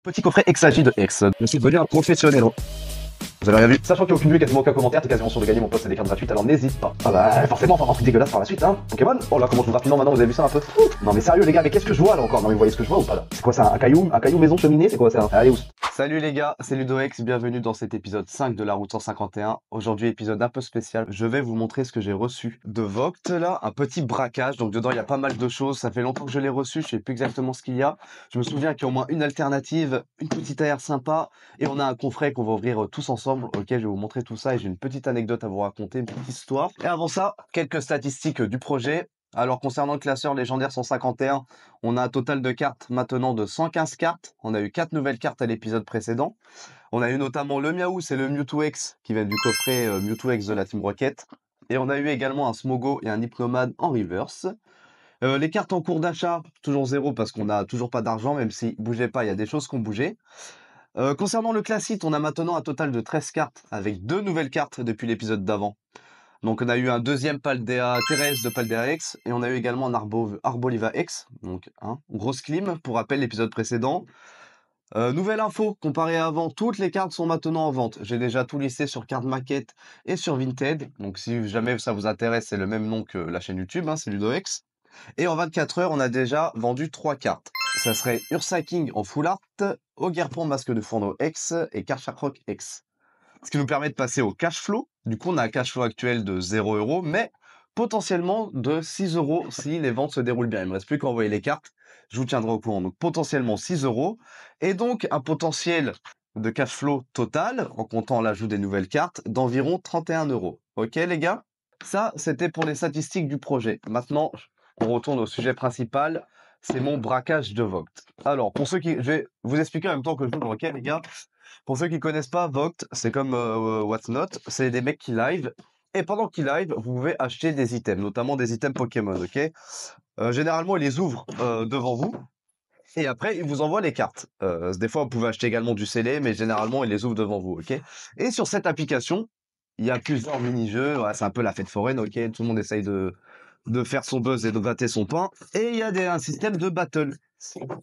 Petit coffret Exagid de X. Je suis devenu un professionnel. Vous avez rien vu? Sachant qu'il n'y a aucune vue, quasiment aucun commentaire, t'es quasiment sûr de gagner mon poste et des cartes gratuites, alors n'hésite pas. Ah bah forcément on va avoir un truc dégueulasse par la suite, hein. Pokémon. Oh là comment je joue rapidement maintenant, vous avez vu ça un peu? Non mais sérieux les gars, mais qu'est-ce que je vois là encore? Non mais vous voyez ce que je vois ou pas là? C'est quoi ça? Un caillou maison cheminée? C'est quoi ça? Allez où? Salut les gars, c'est Ludox, bienvenue dans cet épisode 5 de la route 151. Aujourd'hui épisode un peu spécial, je vais vous montrer ce que j'ai reçu de Vogt là, un petit braquage, donc dedans il y a pas mal de choses, ça fait longtemps que je l'ai reçu, je sais plus exactement ce qu'il y a. Je me souviens qu'il y a au moins une alternative, une petite AR sympa, et on a un coffret qu'on va ouvrir tous ensemble, ok, je vais vous montrer tout ça et j'ai une petite anecdote à vous raconter, une petite histoire. Et avant ça, quelques statistiques du projet. Alors concernant le classeur légendaire 151, on a un total de cartes maintenant de 115 cartes. On a eu 4 nouvelles cartes à l'épisode précédent. On a eu notamment le Miaou, c'est le Mewtwo X qui vient du coffret Mewtwo X de la Team Rocket. Et on a eu également un Smogo et un Hypnomade en reverse. Les cartes en cours d'achat, toujours zéro parce qu'on n'a toujours pas d'argent, même si bougez pas, il y a des choses qui ont bougé. Concernant le classite, on a maintenant un total de 13 cartes avec 2 nouvelles cartes depuis l'épisode d'avant. Donc on a eu un deuxième Paldea Thérèse de Paldea X et on a eu également un Arboliva X, donc grosse clim pour rappel l'épisode précédent. Nouvelle info, comparé à avant, toutes les cartes sont maintenant en vente. J'ai déjà tout listé sur Card Market et sur Vinted, donc si jamais ça vous intéresse, c'est le même nom que la chaîne YouTube, c'est Ludox. Et en 24 heures, on a déjà vendu 3 cartes. Ça serait Ursa King en full art, Ogerpon Masque de Fourneau X et Karchakroc X. Ce qui nous permet de passer au cash flow. Du coup, on a un cash flow actuel de 0 €, mais potentiellement de 6 € si les ventes se déroulent bien. Il ne me reste plus qu'à envoyer les cartes. Je vous tiendrai au courant. Donc potentiellement 6 €. Et donc un potentiel de cash flow total, en comptant l'ajout des nouvelles cartes, d'environ 31 €. Ok les gars? Ça, c'était pour les statistiques du projet. Maintenant, on retourne au sujet principal. C'est mon braquage de Vogt. Alors, pour ceux qui... Je vais vous expliquer en même temps que je joue. Ok les gars? Pour ceux qui connaissent pas, Vogt, c'est comme What's Not, c'est des mecs qui live. Et pendant qu'ils live, vous pouvez acheter des items, notamment des items Pokémon, ok? Généralement, ils les ouvrent devant vous. Et après, ils vous envoient les cartes. Des fois, vous pouvez acheter également du scellé, mais généralement, ils les ouvrent devant vous, ok? Et sur cette application, il y a plusieurs mini-jeux. Ouais, c'est un peu la fête foraine, ok? Tout le monde essaye de faire son buzz et de gratter son pain. Et il y a un système de battle.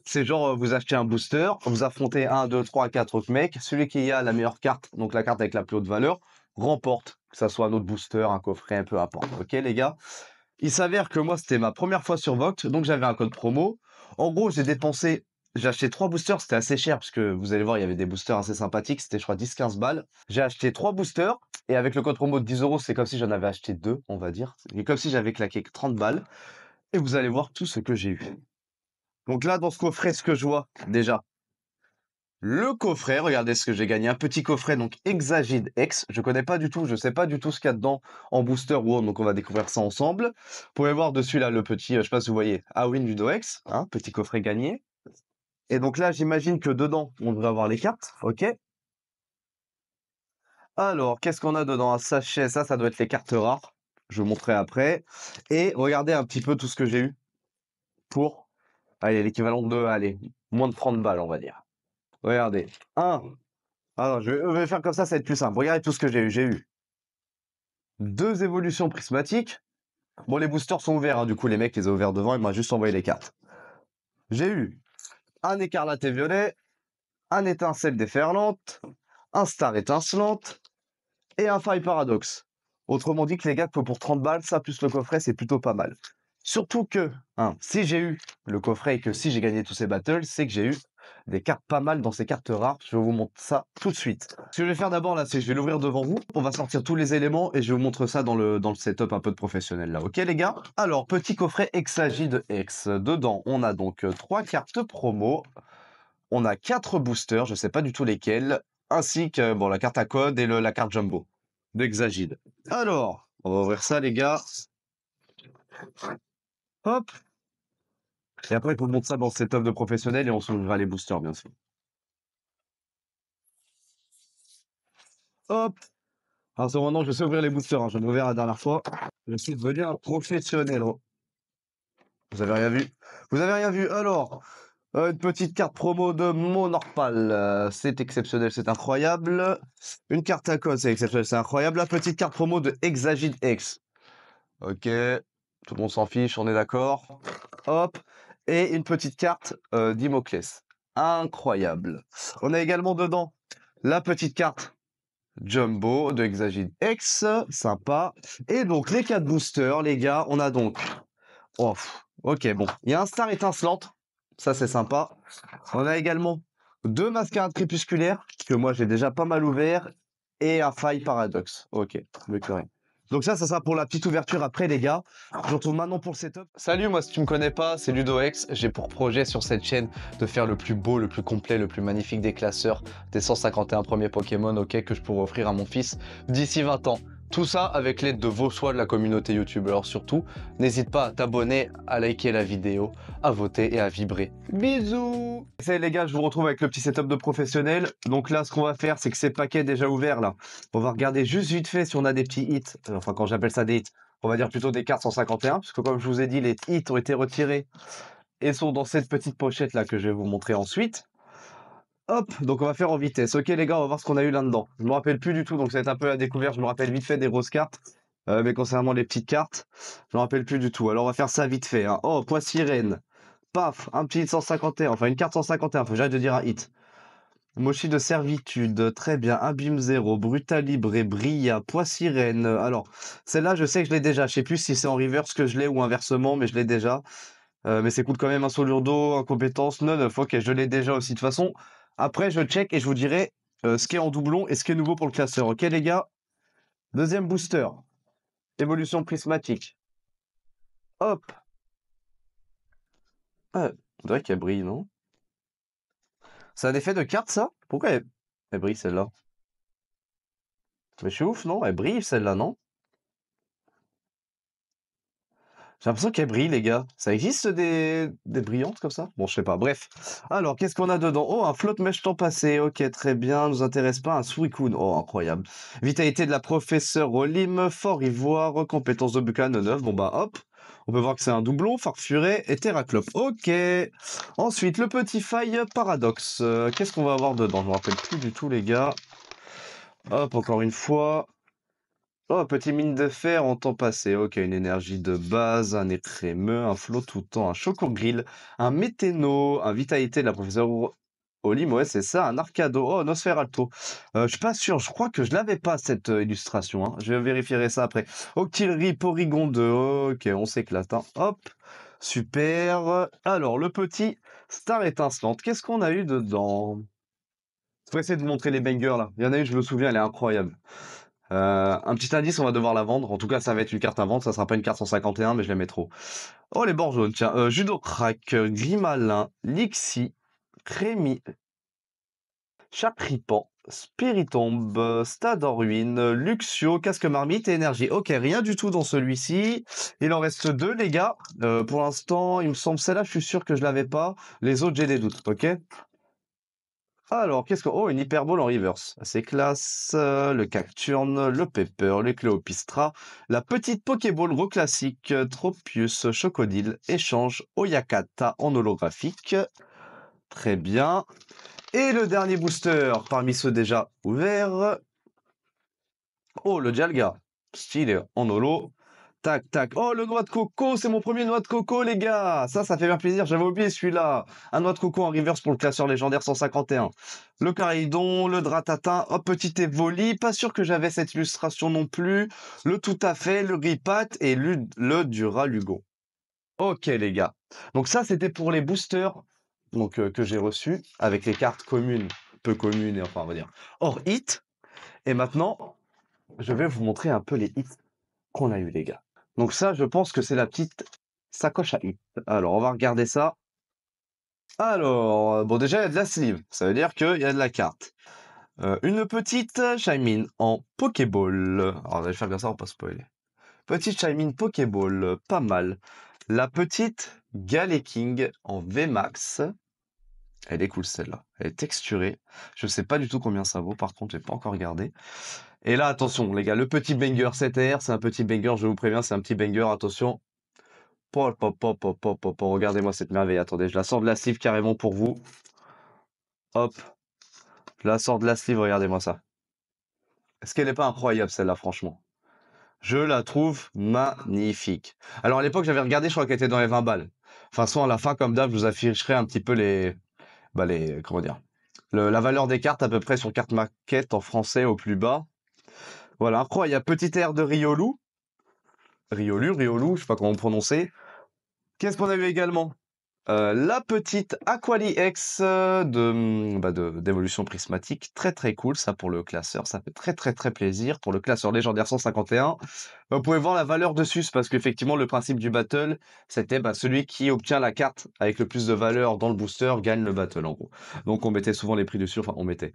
C'est genre, vous achetez un booster, vous affrontez 1, 2, 3, 4 autres mecs. Celui qui a la meilleure carte, donc la carte avec la plus haute valeur, remporte. Que ça soit un autre booster, un coffret, peu importe. Ok, les gars? Il s'avère que moi, c'était ma première fois sur Vogt, donc j'avais un code promo. En gros, j'ai acheté 3 boosters, c'était assez cher, parce que vous allez voir, il y avait des boosters assez sympathiques, c'était je crois 10-15 balles. J'ai acheté 3 boosters, et avec le code promo de 10 €, c'est comme si j'en avais acheté 2, on va dire. C'est comme si j'avais claqué 30 balles. Et vous allez voir tout ce que j'ai eu. Donc là, dans ce coffret, ce que je vois, déjà, le coffret, regardez ce que j'ai gagné, un petit coffret, donc Exagid X, je connais pas du tout, je sais pas du tout ce qu'il y a dedans en booster ou autre, donc on va découvrir ça ensemble. Vous pouvez voir dessus là le petit, je sais pas si vous voyez, Awin Ludo X, petit coffret gagné. Et donc là, j'imagine que dedans, on devrait avoir les cartes, ok? Alors, qu'est-ce qu'on a dedans? Un sachet, ça doit être les cartes rares, je vous montrerai après. Et regardez un petit peu tout ce que j'ai eu pour, allez, l'équivalent de, allez, moins de 30 balles, on va dire. Regardez, alors je vais faire comme ça va être plus simple. Regardez tout ce que j'ai eu. J'ai eu 2 évolutions prismatiques. Bon, les boosters sont ouverts, du coup, les mecs les ont ouverts devant, ils m'ont juste envoyé les cartes. J'ai eu un écarlate et violet, un étincelle déferlante, un star étincelante et un faille paradoxe. Autrement dit que les gars, que pour 30 balles, ça plus le coffret, c'est plutôt pas mal. Surtout que, si j'ai eu le coffret et que si j'ai gagné tous ces battles, c'est que j'ai eu des cartes pas mal dans ces cartes rares. Je vous montre ça tout de suite. Ce que je vais faire d'abord là, c'est que je vais l'ouvrir devant vous. On va sortir tous les éléments et je vous montre ça dans le setup un peu de professionnel là. Ok les gars? Alors, petit coffret Exagid de X. Dedans, on a donc 3 cartes promo. On a 4 boosters, je sais pas du tout lesquels, ainsi que bon, la carte à code et la carte jumbo de Exagid. Alors, on va ouvrir ça les gars. Hop. Et après, il faut monter ça dans le setup de professionnel et on s'ouvrira les boosters, bien sûr. Hop. Alors, c'est maintenant, je sais ouvrir les boosters. J'en ai ouvert la dernière fois. Je suis devenu un professionnel. Vous avez rien vu? Vous avez rien vu? Alors, une petite carte promo de Monorpal. C'est exceptionnel, c'est incroyable. Une carte à code, c'est exceptionnel, c'est incroyable. La petite carte promo de Exagid X. Ok. Tout le monde s'en fiche, on est d'accord. Hop. Et une petite carte d'Imoclès. incroyable. On a également dedans la petite carte Jumbo de Hexagid X, sympa. Et donc les 4 boosters, les gars, on a donc... Oh, ok, bon. Il y a un star étincelante, ça c'est sympa. On a également 2 mascarades crépusculaires, que moi j'ai déjà pas mal ouvert, et un faille paradoxe. Ok, mieux que rien. Donc ça sera pour la petite ouverture après, les gars. Je retourne maintenant pour le setup. Salut, moi si tu me connais pas, c'est LudoX. J'ai pour projet sur cette chaîne de faire le plus beau, le plus complet, le plus magnifique des classeurs des 151 premiers Pokémon, ok, que je pourrais offrir à mon fils d'ici 20 ans. Tout ça avec l'aide de vos choix de la communauté YouTube. Alors surtout, n'hésite pas à t'abonner, à liker la vidéo, à voter et à vibrer. Bisous! Salut les gars, je vous retrouve avec le petit setup de professionnel. Donc là, ce qu'on va faire, c'est que ces paquets déjà ouverts là, on va regarder juste vite fait si on a des petits hits. Enfin, quand j'appelle ça des hits, on va dire plutôt des cartes 151, parce que comme je vous ai dit, les hits ont été retirés et sont dans cette petite pochette là que je vais vous montrer ensuite. Hop, donc on va faire en vitesse. Ok les gars, on va voir ce qu'on a eu là-dedans. Je me rappelle plus du tout, donc ça va être un peu la découverte. Je me rappelle vite fait des grosses cartes. Mais concernant les petites cartes, je me rappelle plus du tout. Alors on va faire ça vite fait. Hein. Oh, poids sirène. Paf, un petit hit 151. Enfin, une carte 151, faut que j'arrête de dire un hit. Mochi de servitude, très bien. Abîme 0, Brutal Libre, Brilla, poids sirène. Alors, celle-là, je sais que je l'ai déjà. Je sais plus si c'est en reverse que je l'ai ou inversement, mais je l'ai déjà. Mais c'est coûte quand même un saut lourd d'eau, incompétence, 9. Ok, je l'ai déjà aussi. De toute façon, après, je check et je vous dirai ce qui est en doublon et ce qui est nouveau pour le classeur. Ok, les gars? Deuxième booster. Évolution prismatique. Hop. Ah, on dirait qu'elle brille, non? C'est un effet de carte, ça? Pourquoi elle brille, celle-là? Mais je suis ouf, non? Elle brille, celle-là, non? J'ai l'impression qu'elle brille, les gars. Ça existe des brillantes comme ça? Bon, je sais pas. Bref. Alors, qu'est-ce qu'on a dedans? Oh, un flotte mèche temps passé. Ok, très bien. Nous intéresse pas. Un Suicune. Oh, incroyable. Vitalité de la professeure Olim. Fort Ivoire. Compétence de Buchan 9. Bon, bah, hop. On peut voir que c'est un doublon. Farfuret et Terraclope. Ok. Ensuite, le petit faille paradoxe. Qu'est-ce qu'on va avoir dedans? Je me rappelle plus du tout, les gars. Hop, encore une fois. Oh, petit mine de fer en temps passé. Ok, une énergie de base, un nez crémeux, un flot tout temps, un choco grill, un météno, un vitalité de la professeure Olim, ouais, c'est ça, un arcado. Oh, Nosferalto. Je suis pas sûr, je crois que je l'avais pas cette illustration. Hein. Je vérifierai ça après. Octillerie Porygon 2. Ok, on s'éclate. Hein. Hop, super. Alors, le petit Star étincelante. Qu'est-ce qu'on a eu dedans? Faut essayer de vous montrer les bangers là. Il y en a une, je me souviens, elle est incroyable. Un petit indice, on va devoir la vendre. En tout cas, ça va être une carte à vendre. Ça sera pas une carte 151, mais je l'aimais trop. Oh, les bords jaunes, tiens. Judo Crack, Grimalin, Lixi, Crémi, Chapripan, Spiritombe, Stade en ruine, Luxio, Casque Marmite et Énergie. Ok, rien du tout dans celui-ci. Il en reste 2, les gars. Pour l'instant, il me semble, celle-là, je suis sûr que je l'avais pas. Les autres, j'ai des doutes, ok? Alors, qu'est-ce que... Oh, une hyperbole en reverse. C'est classe. Le Cacturne, le Pepper, le Cléopistra, la petite Pokéball Gros classique, Tropius, Chocodile, Échange, Oyakata en holographique. Très bien. Et le dernier booster, parmi ceux déjà ouverts. Oh, le Dialga. Stylé en holo. Tac, tac. Oh, le noix de coco, c'est mon premier noix de coco, les gars. Ça fait bien plaisir. J'avais oublié celui-là. Un noix de coco en reverse pour le classeur légendaire 151. Le Caridon, le Dratatin, hop, petit Evoli. Pas sûr que j'avais cette illustration non plus. Le Tout à fait, le Gripat et le Duralugon. Ok, les gars. Donc ça, c'était pour les boosters donc, que j'ai reçus avec les cartes communes, peu communes et enfin, on va dire, hors hit. Et maintenant, je vais vous montrer un peu les hits qu'on a eu, les gars. Donc ça, je pense que c'est la petite sacoche à hit. Alors, on va regarder ça. Alors, bon, déjà, il y a de la sleeve. Ça veut dire qu'il y a de la carte. Une petite Shaymin en Pokéball. Alors, je vais faire comme ça, on va pas spoiler. Petite Shaymin Pokéball, pas mal. La petite Galeking en VMAX. Elle est cool, celle-là. Elle est texturée. Je sais pas du tout combien ça vaut, par contre, j'ai pas encore regardé. Et là, attention, les gars, le petit banger 7R, c'est un petit banger, je vous préviens, c'est un petit banger, attention. Pop, pop, pop, pop, pop, pop, regardez-moi cette merveille. Attendez, je la sors de la sleeve carrément pour vous. Hop. Je la sors de la sleeve, regardez-moi ça. Est-ce qu'elle n'est pas incroyable, celle-là, franchement? Je la trouve magnifique. Alors, à l'époque, j'avais regardé, je crois qu'elle était dans les 20 balles. De toute façon, à la fin, comme d'hab, je vous afficherai un petit peu bah les, comment dire, la valeur des cartes à peu près sur carte maquette en français au plus bas. Voilà, incroyable. Petit air de Riolu. Riolu, je sais pas comment prononcer. Qu'est-ce qu'on a eu également? La petite Aquali X d'évolution prismatique, très très cool ça pour le classeur, ça fait très très très plaisir pour le classeur légendaire 151. Vous pouvez voir la valeur dessus, c'est parce qu'effectivement le principe du battle, c'était celui qui obtient la carte avec le plus de valeur dans le booster gagne le battle en gros. Donc on mettait souvent les prix dessus, enfin on mettait.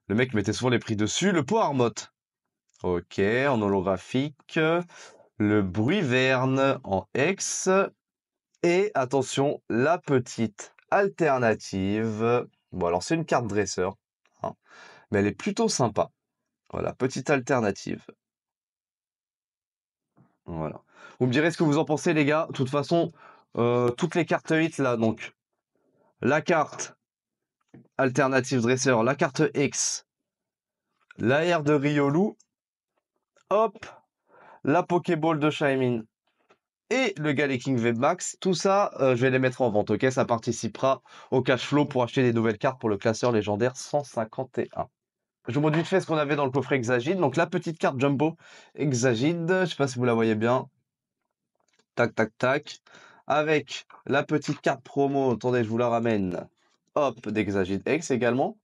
Le mec mettait souvent les prix dessus, le pot Armotte. Ok, en holographique. Le bruit verne en X. Et attention, la petite alternative. Bon, alors c'est une carte dresseur, hein, mais elle est plutôt sympa. Voilà, petite alternative. Voilà. Vous me direz ce que vous en pensez, les gars. De toute façon, toutes les cartes 8 là, donc la carte alternative dresseur, la carte X, la R de Riolu, hop, la Pokéball de Shaymin et le Galaking Webmax, tout ça, je vais les mettre en vente, ok? Ça participera au cash flow pour acheter des nouvelles cartes pour le classeur légendaire 151. Je vous montre vite fait ce qu'on avait dans le coffret Exagide. Donc la petite carte Jumbo Exagide, je sais pas si vous la voyez bien. Tac, tac, tac. Avec la petite carte promo, attendez, je vous la ramène. Hop, d'Exagide X également.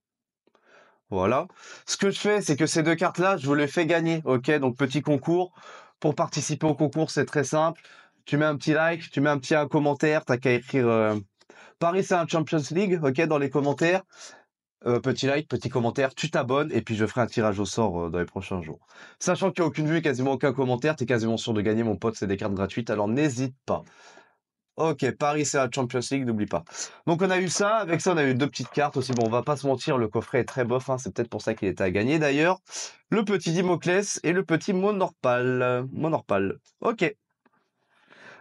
Voilà. Ce que je fais, c'est que ces deux cartes-là, je vous les fais gagner, ok? Donc petit concours. Pour participer au concours, c'est très simple. Tu mets un petit like, tu mets un petit commentaire, t'as qu'à écrire Paris c'est un Champions League, ok, dans les commentaires. Petit like, petit commentaire, tu t'abonnes et puis je ferai un tirage au sort dans les prochains jours. Sachant qu'il n'y a aucune vue, quasiment aucun commentaire, t'es quasiment sûr de gagner mon pote, c'est des cartes gratuites, alors n'hésite pas. Ok, Paris c'est la Champions League, n'oublie pas. Donc on a eu ça, avec ça on a eu deux petites cartes aussi, bon on va pas se mentir, le coffret est très bof, hein, c'est peut-être pour ça qu'il était à gagner d'ailleurs. Le petit Dimoclès et le petit Monorpal. Ok.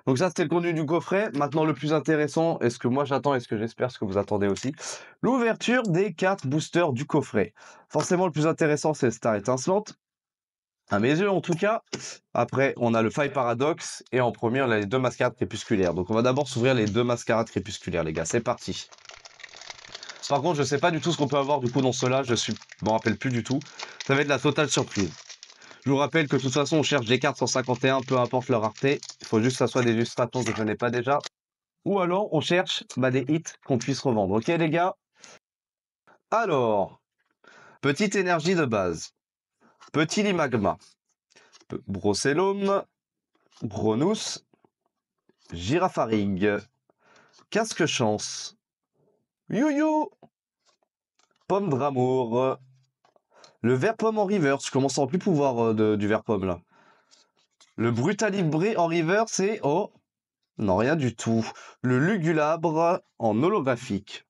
Donc ça, c'était le contenu du coffret. Maintenant, le plus intéressant, est-ce que moi j'attends, est-ce que j'espère, ce que vous attendez aussi, l'ouverture des cartes boosters du coffret. Forcément, le plus intéressant, c'est Star étincelante. À mes yeux, en tout cas. Après, on a le Faille Paradoxe. Et en premier, on a les deux mascarades crépusculaires. Donc, on va d'abord s'ouvrir les deux mascarades crépusculaires, les gars. C'est parti. Par contre, je sais pas du tout ce qu'on peut avoir du coup dans cela. Je m'en rappelle plus du tout. Ça va être la totale surprise. Je vous rappelle que de toute façon, on cherche des cartes 151, peu importe leur rareté. Il faut juste que ça soit des illustrations que je n'ai pas déjà. Ou alors, on cherche des hits qu'on puisse revendre. Ok, les gars? Alors, petite énergie de base. Petit Limagma. Brocellum. Bronus. Girafarig. Casque Chance. You-You. Pomme d'amour. Le vert pomme en reverse. Je commence à en plus pouvoir du vert pomme là. Le brutalibré en reverse c'est... Oh, non, rien du tout. Le lugulabre en holographique.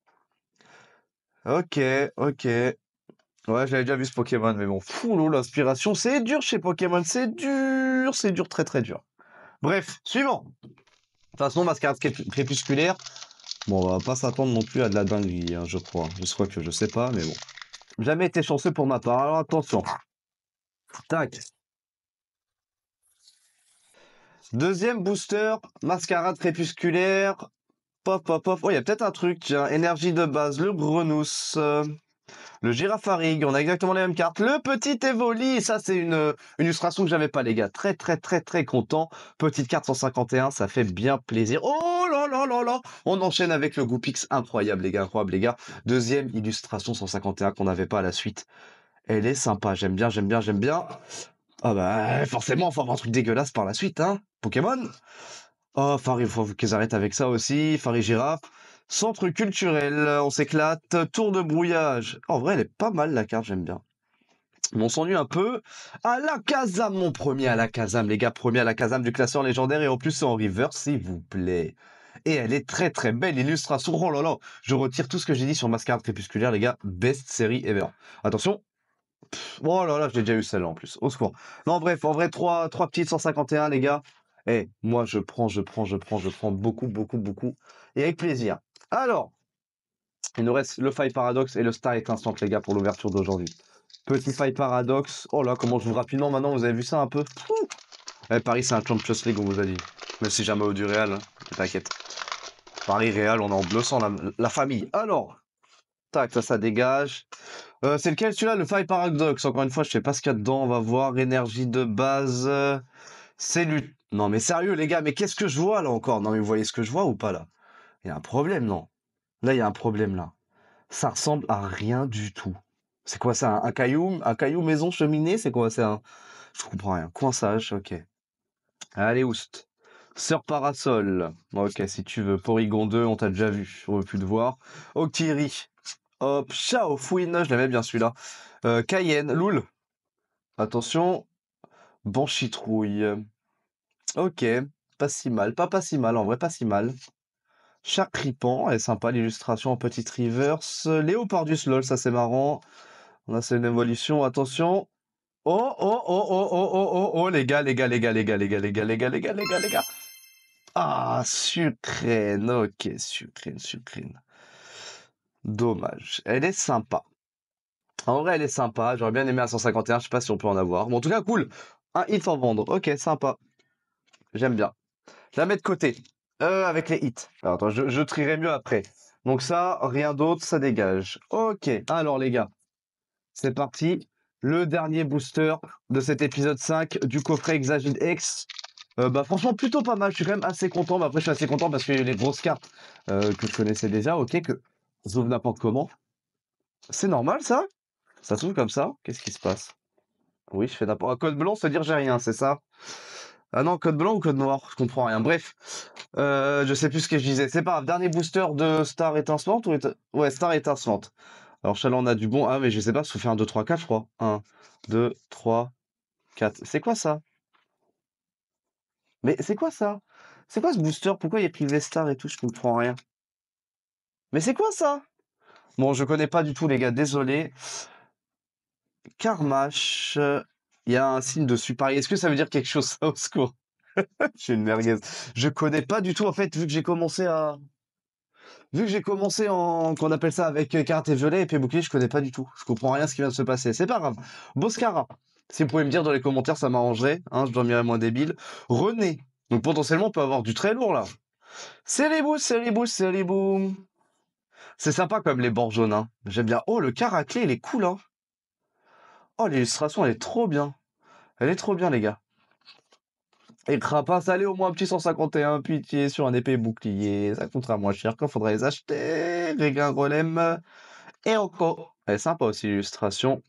Ok, ok. Ouais, j'avais déjà vu ce Pokémon, mais bon, fou, l'inspiration, c'est dur chez Pokémon, c'est dur, très très dur. Bref, suivant. De toute façon, mascarade crépusculaire, bon, on va pas s'attendre non plus à de la dinguerie, hein, je crois. Je crois que je sais pas, mais bon. Jamais été chanceux pour ma part, alors attention. Tac. Deuxième booster, mascarade crépusculaire. Pop, pop, pop. Oh, il y a peut-être un truc, tiens. Énergie de base, le Grenousse. Le Girafarig, on a exactement les mêmes cartes. Le petit Evoli, ça c'est une illustration que j'avais pas les gars. Très très très très content. Petite carte 151, ça fait bien plaisir. Oh là là là là. On enchaîne avec le Goopix, incroyable les gars, incroyable les gars. Deuxième illustration 151 qu'on n'avait pas à la suite. Elle est sympa, j'aime bien, j'aime bien, j'aime bien. Ah bah forcément, faut avoir un truc dégueulasse par la suite, hein. Pokémon. Oh, Farid, faut qu'ils arrêtent avec ça aussi. Farid Girafe. Centre culturel, on s'éclate. Tour de brouillage. En vrai, elle est pas mal la carte, j'aime bien. Mais on s'ennuie un peu. Alakazam, mon premier Alakazam, les gars, premier Alakazam du classeur légendaire. Et en plus, c'est en reverse, s'il vous plaît. Et elle est très très belle, illustration. Oh là là, je retire tout ce que j'ai dit sur Mascarade Crépusculaire, les gars. Best série ever. Attention. Oh là là, j'ai déjà eu celle-là en plus. Au secours. Non, bref, en vrai, trois petites 151, les gars. Eh, moi, je prends beaucoup, beaucoup, beaucoup. Et avec plaisir. Alors, il nous reste le Faille Paradoxe et le Star Étincelante, les gars, pour l'ouverture d'aujourd'hui. Petit Faille Paradoxe. Oh là, comment je vous rapidement maintenant, vous avez vu ça un peu? Eh, Paris, c'est un Champions League, on vous a dit. Mais si jamais au du Real, hein, t'inquiète. Paris Real, on est en bleu sang, la famille. Alors, Tac, ça dégage. C'est lequel celui-là? Le Fire Paradox. Encore une fois, je sais pas ce qu'il y a dedans. On va voir. Énergie de base. Cellule. Non, mais sérieux, les gars, mais qu'est-ce que je vois là encore? Non, mais vous voyez ce que je vois ou pas là? Il y a un problème, non? Là, il y a un problème là. Ça ressemble à rien du tout. C'est quoi ça? Un caillou? Un caillou maison cheminée? C'est quoi? C'est un. Je comprends rien. Coinçage, ok. Allez, oust. Sœur Parasol. Ok, si tu veux. Porygon 2, on t'a déjà vu. On veut plus te voir. Okiri. Hop. Chao Fouine. Je l'aimais bien celui-là. Cayenne. Loul. Attention. Banchitrouille. Ok. Pas si mal. Pas si mal. En vrai, pas si mal. Charcripan. Elle est sympa. L'illustration en petite reverse. Léopardus. Lol. Ça, c'est marrant. On a c'est une évolution. Attention. Oh, oh, oh, oh, oh, oh, oh, oh, les gars, les gars, les gars, les gars, les gars, les gars, les gars, les gars, les gars, les gars. Ah, sucrine, ok, sucrine. Dommage. Elle est sympa. En vrai, elle est sympa. J'aurais bien aimé à 151, je sais pas si on peut en avoir. Bon, en tout cas, cool. Un hit en vendre. Ok, sympa. J'aime bien. Je la mets de côté. Avec les hits. Alors, attends, je trierai mieux après. Donc ça, rien d'autre, ça dégage. Ok, alors les gars, c'est parti. Le dernier booster de cet épisode 5 du coffret Exagid X. Bah franchement plutôt pas mal, je suis quand même assez content, mais après je suis assez content parce qu'il y a eu les grosses cartes que je connaissais déjà, ok, que j'ouvre n'importe comment. C'est normal ça? Ça s'ouvre comme ça? Qu'est-ce qui se passe? Oui, je fais n'importe quoi. Un code blanc, ça veut dire j'ai rien, c'est ça? Ah non, code blanc ou code noir? Je comprends rien. Bref, je sais plus ce que je disais. C'est pas grave, dernier booster de Star étincelante ou ouais, Star étincelante. Alors Chalon, on a du bon. Ah mais je sais pas, ça fait 1, 2, 3, 4 je crois. 1, 2, 3, 4. C'est quoi ça? Mais c'est quoi ça? C'est quoi ce booster? Pourquoi il y a privé Star et tout? Je comprends rien. Mais c'est quoi ça? Bon, je connais pas du tout, les gars, désolé. Karmash, il y a un signe de super. Est-ce que ça veut dire quelque chose, ça, au secours? Je suis une merguez. Je connais pas du tout, en fait, vu que j'ai commencé à. Vu que j'ai commencé en. Qu'on appelle ça avec carte et violet et puis bouclier, je connais pas du tout. Je comprends rien à ce qui vient de se passer. C'est pas grave. Boscara. Si vous pouvez me dire dans les commentaires, ça m'arrangerait. Hein, je dormirais moins débile. René. Donc potentiellement, on peut avoir du très lourd là. C'est les boosts, c'est les boosts, c'est les booms. C'est sympa comme les bords jaunes, hein. J'aime bien. Oh, le caraclé, il est cool, hein. Oh, l'illustration, elle est trop bien. Elle est trop bien, les gars. Et Crapace, allez, au moins un petit 151, pitié, sur un épée bouclier. Ça coûtera moins cher quand faudra les acheter. Régringolem. Et encore. Elle est sympa aussi, l'illustration.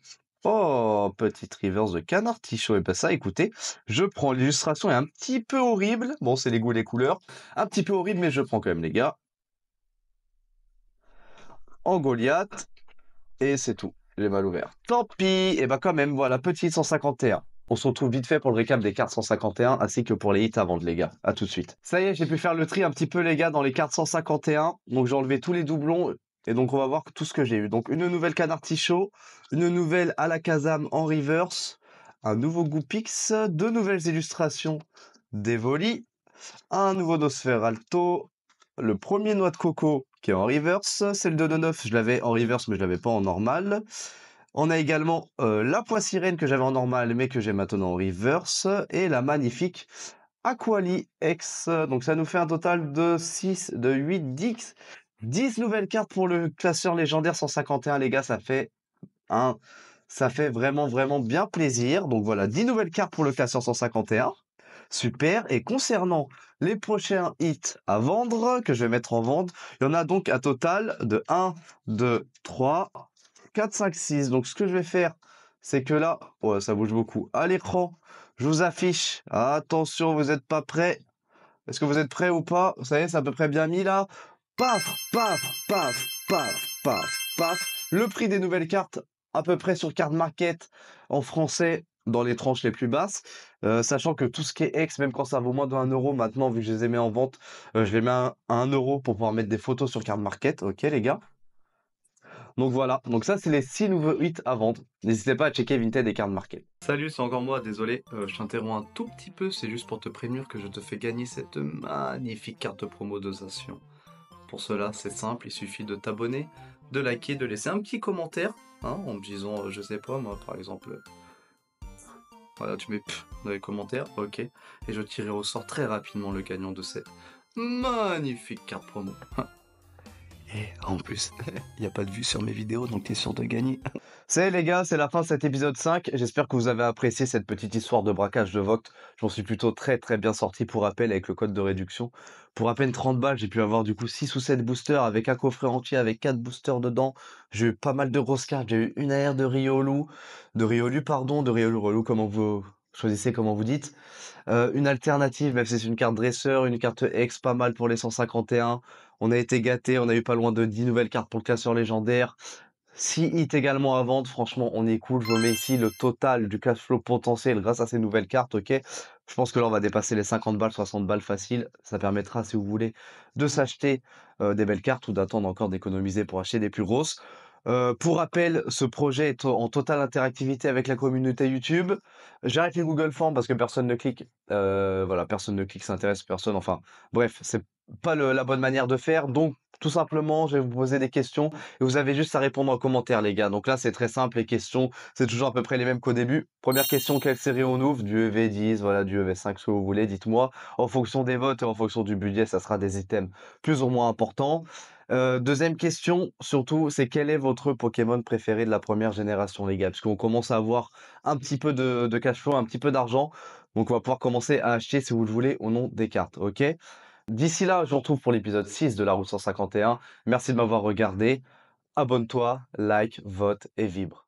Oh, petite reverse de canard tichot. Et ben ça, écoutez, je prends. L'illustration est un petit peu horrible. Bon, c'est les goûts et les couleurs. Un petit peu horrible, mais je prends quand même, les gars. En Goliath. Et c'est tout. J'ai mal ouvert. Tant pis. Et bah quand même, voilà, petit 151. On se retrouve vite fait pour le récap des cartes 151 ainsi que pour les hits à vendre, les gars. À tout de suite. Ça y est, j'ai pu faire le tri un petit peu, les gars, dans les cartes 151. Donc j'ai enlevé tous les doublons. Et donc on va voir tout ce que j'ai eu. Donc une nouvelle Canard Tichot, une nouvelle Alakazam en reverse, un nouveau Goupix, deux nouvelles illustrations d'Evoli, un nouveau Nosferalto, le premier Noix de Coco qui est en reverse, c'est le 299, je l'avais en reverse mais je l'avais pas en normal. On a également la Poissirène que j'avais en normal mais que j'ai maintenant en reverse et la magnifique Aquali X. Donc ça nous fait un total de 6, de 8, 10 nouvelles cartes pour le classeur légendaire 151, les gars, ça fait vraiment, vraiment bien plaisir. Donc voilà, 10 nouvelles cartes pour le classeur 151. Super. Et concernant les prochains hits à vendre, que je vais mettre en vente, il y en a donc un total de 1, 2, 3, 4, 5, 6. Donc ce que je vais faire, c'est que là, ouais, ça bouge beaucoup. À l'écran, je vous affiche. Attention, vous n'êtes pas prêts. Est-ce que vous êtes prêts ou pas? Vous savez, c'est à peu près bien mis là. Paf, paf, paf, paf, paf, paf. Le prix des nouvelles cartes, à peu près sur Card Market en français, dans les tranches les plus basses. Sachant que tout ce qui est ex, même quand ça vaut moins de 1 euro, maintenant, vu que je les ai mis en vente, je les mets à 1 euro pour pouvoir mettre des photos sur Card Market. Ok, les gars? Donc voilà, donc ça c'est les 6 nouveaux hits à vendre. N'hésitez pas à checker Vinted et Card Market. Salut, c'est encore moi, désolé, je t'interromps un tout petit peu, c'est juste pour te prévenir que je te fais gagner cette magnifique carte promo d'osation. Pour cela, c'est simple, il suffit de t'abonner, de liker, de laisser un petit commentaire, hein, en me disant, je sais pas, moi par exemple, voilà, tu mets dans les commentaires, ok, et je tirerai au sort très rapidement le gagnant de cette magnifique carte promo. Et en plus, il n'y a pas de vue sur mes vidéos, donc t'es sûr de gagner. C'est les gars, c'est la fin de cet épisode 5. J'espère que vous avez apprécié cette petite histoire de braquage de Vogt. J'en suis plutôt très très bien sorti pour rappel avec le code de réduction. Pour à peine 30 balles, j'ai pu avoir du coup 6 ou 7 boosters avec un coffret entier avec 4 boosters dedans. J'ai eu pas mal de grosses cartes. J'ai eu une AR de Riolu, comment vous choisissez, comment vous dites. Une alternative, même si c'est une carte dresseur, une carte ex, pas mal pour les 151. On a été gâtés, on a eu pas loin de 10 nouvelles cartes pour le classeur légendaire. 6 hits également à vendre, franchement on est cool, je vous mets ici le total du cash flow potentiel grâce à ces nouvelles cartes, ok. Je pense que là on va dépasser les 50 balles, 60 balles facile, ça permettra si vous voulez de s'acheter des belles cartes ou d'attendre encore d'économiser pour acheter des plus grosses. Pour rappel, ce projet est en totale interactivité avec la communauté YouTube. J'arrête les Google Forms parce que personne ne clique. Voilà, personne ne clique, ça intéresse personne. Enfin, bref, c'est pas la bonne manière de faire. Donc, tout simplement, je vais vous poser des questions et vous avez juste à répondre en commentaire, les gars. Donc là, c'est très simple. Les questions, c'est toujours à peu près les mêmes qu'au début. Première question, quelle série on ouvre? Du EV10, voilà, du EV5, ce que vous voulez. Dites-moi. En fonction des votes et en fonction du budget, ça sera des items plus ou moins importants. Deuxième question, surtout, c'est quel est votre Pokémon préféré de la première génération, les gars? Parce qu'on commence à avoir un petit peu de cash flow, un petit peu d'argent. Donc, on va pouvoir commencer à acheter, si vous le voulez, au nom des cartes, ok? D'ici là, je vous retrouve pour l'épisode 6 de la route 151. Merci de m'avoir regardé. Abonne-toi, like, vote et vibre.